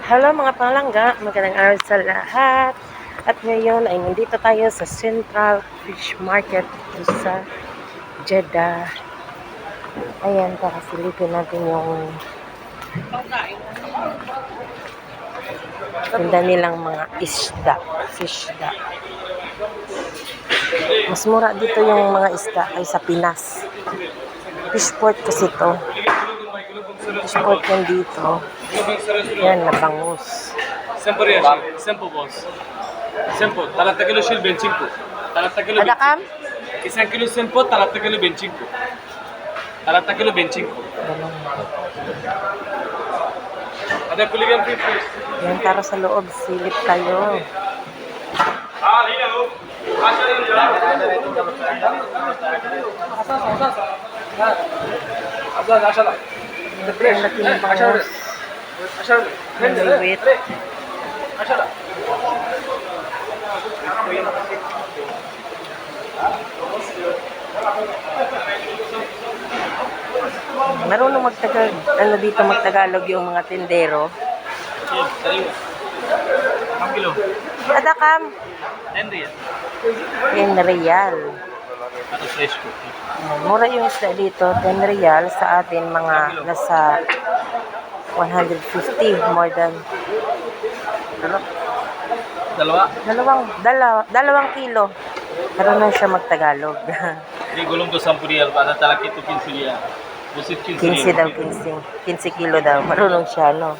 Hello mga palangga, magandang araw sa lahat. At ngayon ay nandito tayo sa Central Fish Market sa Jeddah. Ayan, kakasilipin natin yung tinda nilang mga fishda. Mas mura dito yung mga isda kaysa Pinas. Fishport kasi to. Fishport yan dito. Yan, nabangus. Sempo boss. Sempo, 30 kilo shell 25. 30 kilo. Ada kam? 1 kilo sempo, 30 kilo 25. 30 kilo 25. Ada kuligan fish. Yan, tara sa loob. Silip tayo. Ang laki ng bangus. Maliwit. Marunong magtagalog yung mga tindero. Kilo. Ada kam? 10 riyal. 10 riyal. Ano fresh ko? Mura yung isda dito, 10 riyal. Sa atin mga nasa 150, more than dalawang kilo. Marunong siya magtagalog. Ini gulung to 10 riyal, pada talaki to 15 riyal. Busit 15 15 daw, 15 kilo daw. Marunong siya, no?